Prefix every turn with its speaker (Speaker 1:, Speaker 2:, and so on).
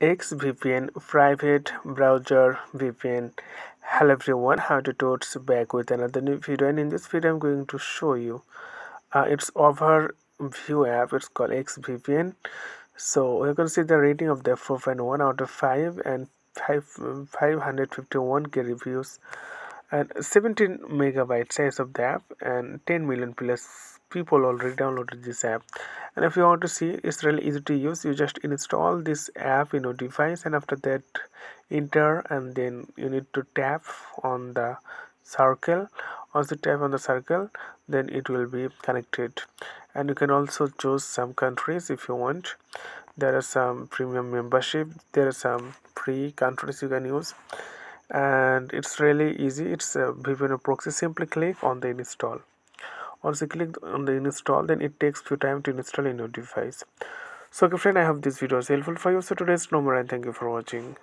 Speaker 1: X-VPN private browser VPN. Hello everyone, how to totes back with another new video, and in this video I'm going to show you its OverView app. It's called X-VPN. So you can see the rating of the 4.1 out of 5 and 551k reviews and 17 megabyte size of the app and 10 million plus people already downloaded this app. And if you want to see, it's really easy to use. You just install this app in your device, and after that enter, and then you need to tap on the circle. Once you tap on the circle, then it will be connected. And you can also choose some countries if you want. There are some premium membership, there are some free countries you can use, and it's really easy. It's a VPN proxy. Simply click on the install. Once you click on the install, then it takes few time to install in your device. So okay friend, I hope this video is helpful for you. So today's no more, and thank you for watching.